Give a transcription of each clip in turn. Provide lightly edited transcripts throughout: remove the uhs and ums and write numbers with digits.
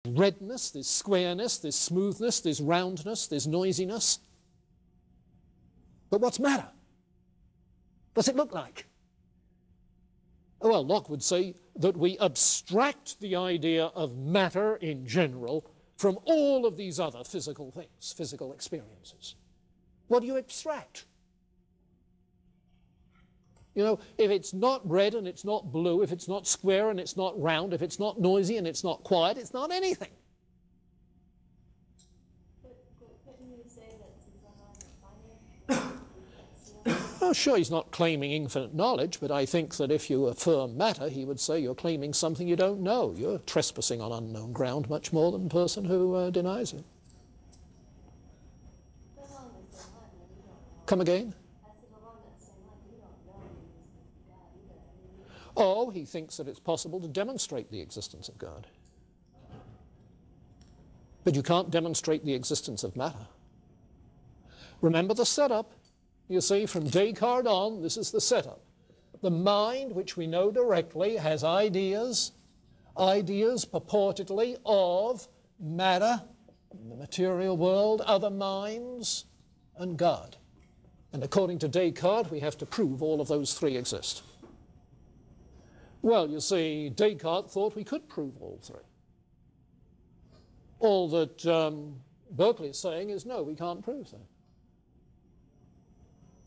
redness, there's squareness, there's smoothness, there's roundness, there's noisiness. But what's matter? What's it look like? Well, Locke would say that we abstract the idea of matter in general from all of these other physical things, physical experiences. What do you abstract? You know, if it's not red and it's not blue, if it's not square and it's not round, if it's not noisy and it's not quiet, it's not anything. But couldn't you say that since we're not defining? Oh, sure, he's not claiming infinite knowledge, but I think that if you affirm matter, he would say you're claiming something you don't know. You're trespassing on unknown ground much more than the person who denies it. Come again? Oh, he thinks that it's possible to demonstrate the existence of God. But you can't demonstrate the existence of matter. Remember the setup. You see, from Descartes on, this is the setup. The mind, which we know directly, has ideas purportedly of matter, the material world, other minds, and God. And according to Descartes, we have to prove all of those three exist. Well, you see, Descartes thought we could prove all three. All that Berkeley is saying is, no, we can't prove that.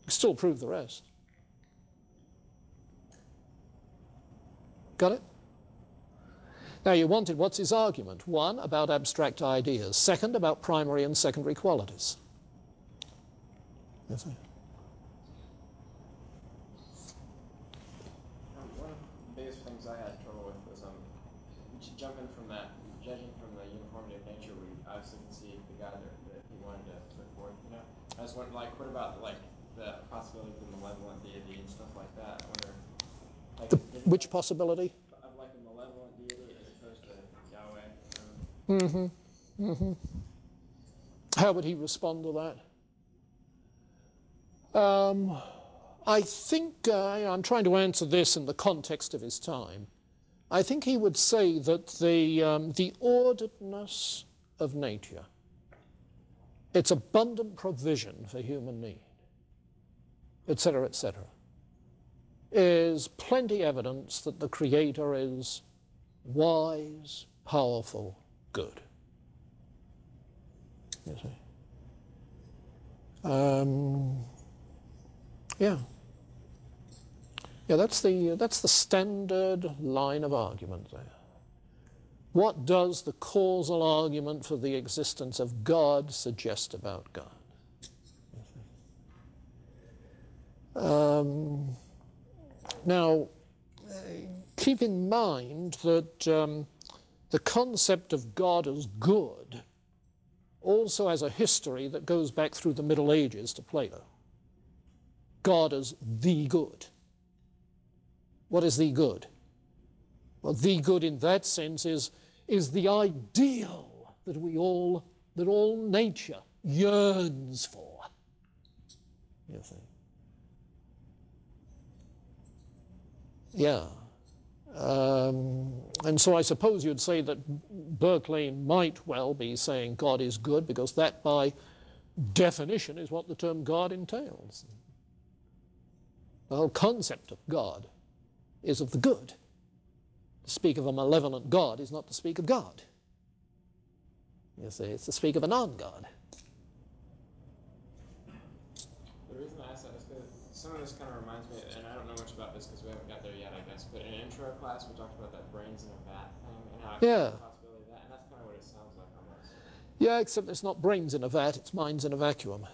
We can still prove the rest. Got it? Now, you wanted, what's his argument? One, about abstract ideas. Second, about primary and secondary qualities. Yes, sir. I had trouble with was jumping from that, judging from the uniformity of nature, we obviously can see the God that he wanted to put forth. You know, I was wondering, like, what about like the possibility of the malevolent deity and stuff like that? I wonder, like, which possibility? Of like a malevolent deity as opposed to Yahweh. How would he respond to that? I think, I'm trying to answer this in the context of his time. I think he would say that the orderedness of nature, its abundant provision for human need, etc., is plenty evidence that the Creator is wise, powerful, good. You see? Yeah. Yeah, that's the standard line of argument there. What does the causal argument for the existence of God suggest about God? Now, keep in mind that the concept of God as good also has a history that goes back through the Middle Ages to Plato. God as the good. What is the good? Well, the good in that sense is the ideal that that all nature yearns for. You see? Yeah. And so I suppose you'd say that Berkeley might well be saying God is good, because that by definition is what the term God entails. The whole concept of God is of the good. To speak of a malevolent God is not to speak of God. You see, it's to speak of a non-God. The reason I asked that is because some of this kind of reminds me, and I don't know much about this because we haven't got there yet, I guess, but in an intro class we talked about that brains in a vat thing and how it's a possibility of that, and that's kind of what it sounds like almost. Yeah, except it's not brains in a vat, it's minds in a vacuum.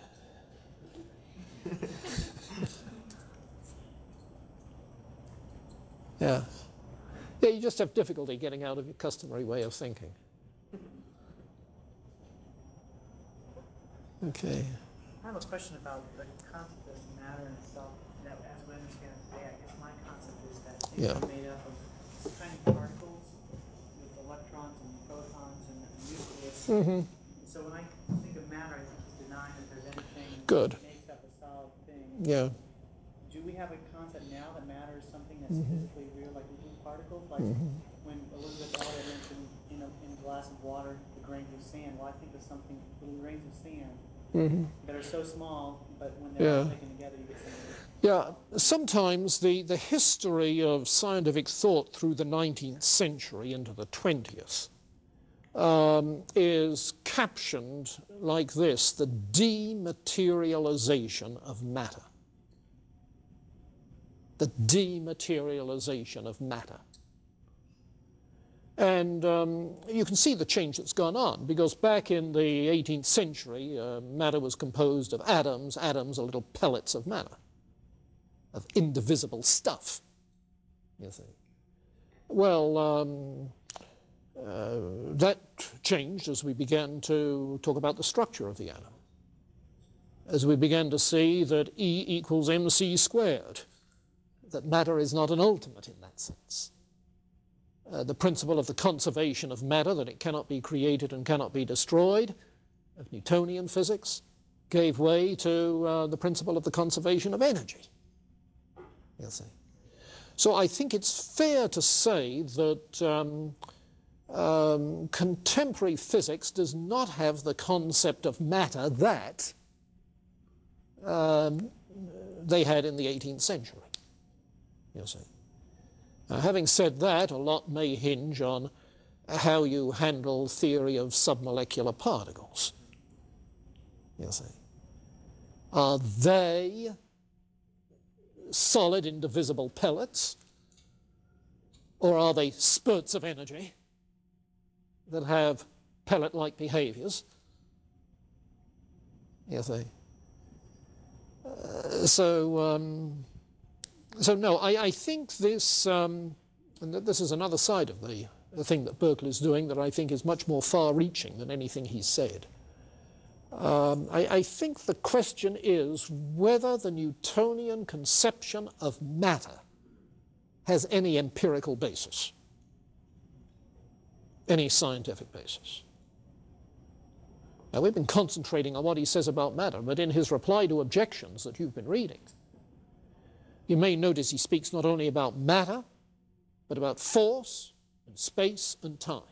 Yeah. Yeah, you just have difficulty getting out of your customary way of thinking. Okay. I have a question about the concept of matter in itself. That, as we understand it today, I guess my concept is that things are made up of tiny particles with electrons and protons and nucleus. So when I think of matter, I think it's denying that there's anything that makes up a solid thing. Yeah. Do we have a concept now that matter is something that's physically real, like particles? Like when Elizabeth Elliot mentioned in a glass of water, the grains of sand. Well, I think of something, little grains of sand that are so small, but when they're all taken together, you get something. Yeah, sometimes the history of scientific thought through the 19th century into the 20th is captioned like this: the dematerialization of matter. The dematerialization of matter. And you can see the change that's gone on, because back in the 18th century, matter was composed of atoms. Atoms are little pellets of matter, of indivisible stuff, you see. Well, that changed as we began to talk about the structure of the atom, as we began to see that E equals mc squared, that matter is not an ultimate in that sense. The principle of the conservation of matter, that it cannot be created and cannot be destroyed, of Newtonian physics, gave way to the principle of the conservation of energy. You see. So I think it's fair to say that contemporary physics does not have the concept of matter that they had in the 18th century. You see. Having said that, a lot may hinge on how you handle theory of submolecular particles. You see. Are they solid, indivisible pellets, or are they spurts of energy that have pellet-like behaviors? You see. So no, I think this, and this is another side of the thing that Berkeley is doing that I think is much more far-reaching than anything he said. I think the question is whether the Newtonian conception of matter has any empirical basis, any scientific basis. Now, we've been concentrating on what he says about matter, but in his reply to objections that you've been reading, you may notice he speaks not only about matter, but about force and space and time.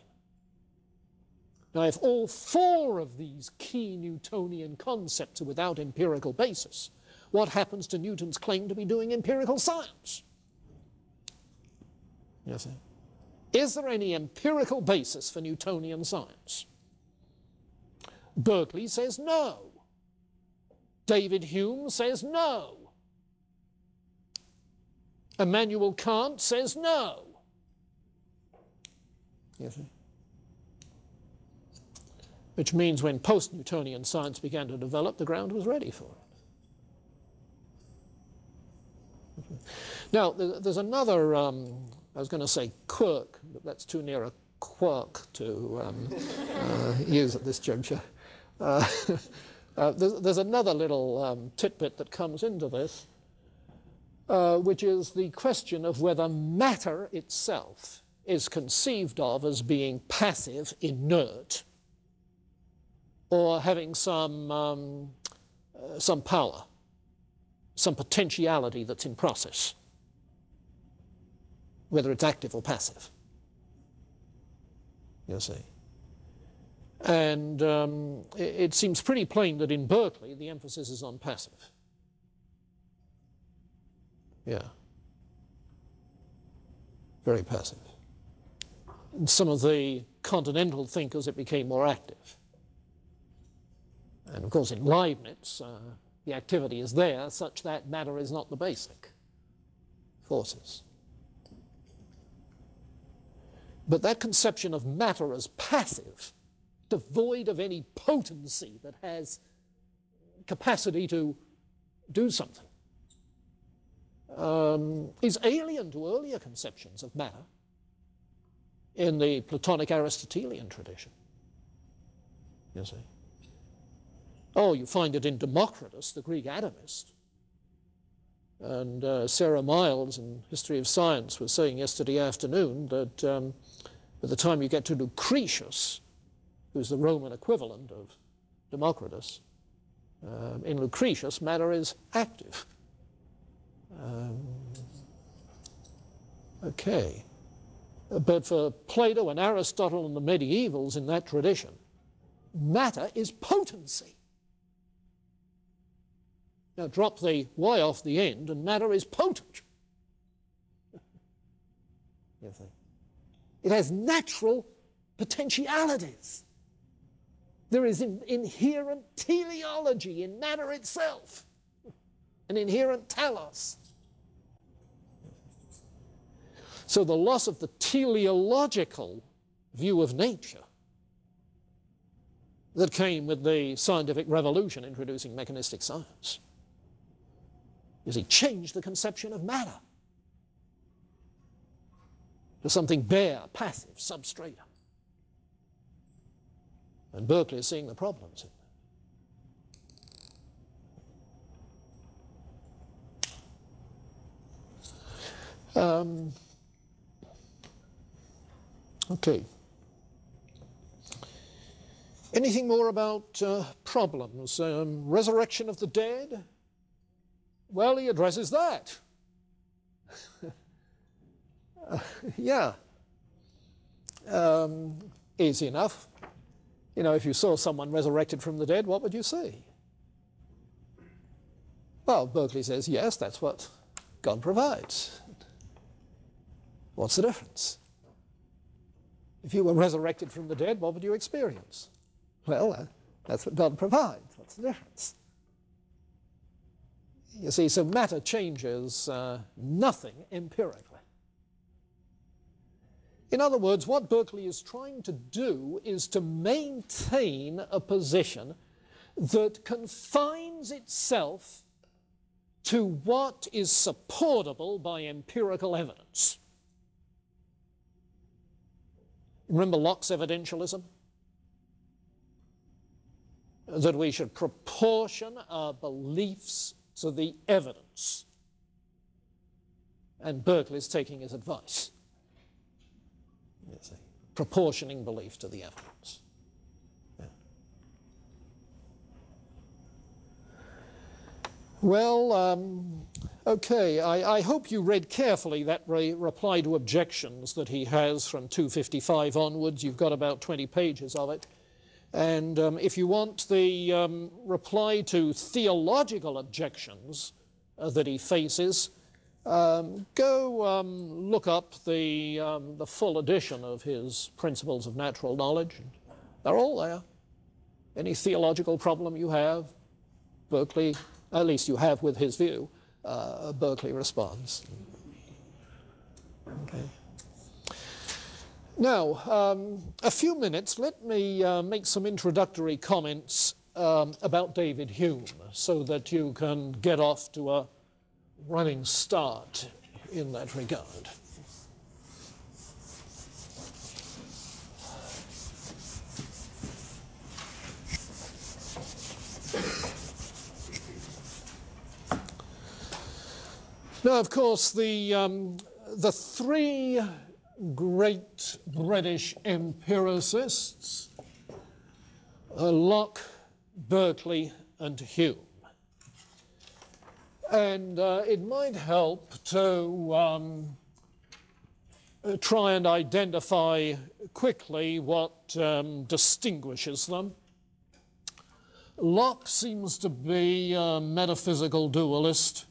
Now, if all four of these key Newtonian concepts are without empirical basis, what happens to Newton's claim to be doing empirical science? You see? Is there any empirical basis for Newtonian science? Berkeley says no. David Hume says no. Immanuel Kant says no. You see? Which means when post-Newtonian science began to develop, the ground was ready for it. Now, there's another, I was going to say quirk, but that's too near a quark to use at this juncture. There's another little tidbit that comes into this, which is the question of whether matter itself is conceived of as being passive, inert, or having some power, some potentiality that's in process, whether it's active or passive. You see. And it seems pretty plain that in Berkeley the emphasis is on passive. Yeah. Very passive. In some of the continental thinkers it became more active. And of course in Leibniz the activity is there such that matter is not the basic forces. But that conception of matter as passive, devoid of any potency that has capacity to do something, is alien to earlier conceptions of matter in the Platonic Aristotelian tradition. You see. Oh, you find it in Democritus, the Greek atomist. And Sarah Miles in History of Science was saying yesterday afternoon that by the time you get to Lucretius, who's the Roman equivalent of Democritus, in Lucretius matter is active. Okay. But for Plato and Aristotle and the medievals in that tradition, matter is potency. Now drop the y off the end and matter is potent. You see. It has natural potentialities. There is an inherent teleology in matter itself, an inherent telos. So the loss of the teleological view of nature that came with the scientific revolution introducing mechanistic science, you see, changed the conception of matter to something bare, passive, substratum. And Berkeley is seeing the problems in that. Okay. Anything more about problems? Resurrection of the dead? Well, he addresses that. Yeah. Easy enough. You know, if you saw someone resurrected from the dead, what would you see? Well, Berkeley says, yes, that's what God provides. What's the difference? If you were resurrected from the dead, what would you experience? Well, that's what God provides. What's the difference? You see, so matter changes nothing empirically. In other words, what Berkeley is trying to do is to maintain a position that confines itself to what is supportable by empirical evidence. Remember Locke's evidentialism? That we should proportion our beliefs to the evidence. And Berkeley is taking his advice. You see, proportioning belief to the evidence. Yeah. Well, okay, I hope you read carefully that reply to objections that he has from 255 onwards. You've got about 20 pages of it. And if you want the reply to theological objections that he faces, go look up the full edition of his Principles of Natural Knowledge. They're all there. Any theological problem you have, Berkeley, at least you have with his view, Berkeley responds. Okay. Now, a few minutes, let me make some introductory comments about David Hume so that you can get off to a running start in that regard. Now, of course, the three great British empiricists, Locke, Berkeley, and Hume. And it might help to try and identify quickly what distinguishes them. Locke seems to be a metaphysical dualist.